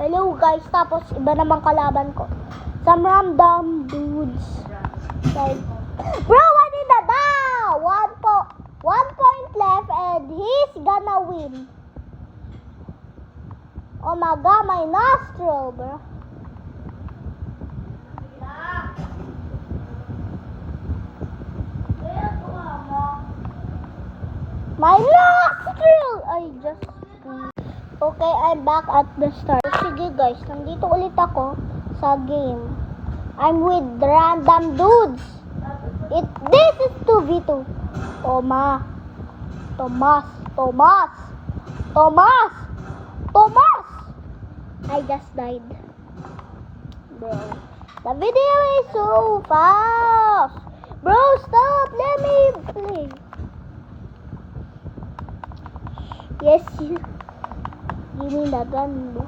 Hello guys, tapos iba naman kalaban ko. Some random dudes. Like, bro, what in the down? 1 point left and he's gonna win. Oh my god, my nostril, bro. My nostril! Okay, I'm back at the start. Sige guys, nandito ulit ako sa game. I'm with random dudes. This is 2v2. Thomas. I just died. Bro. The video is so fast. Bro, stop. Let me play. Yes. Give me the gun, bro.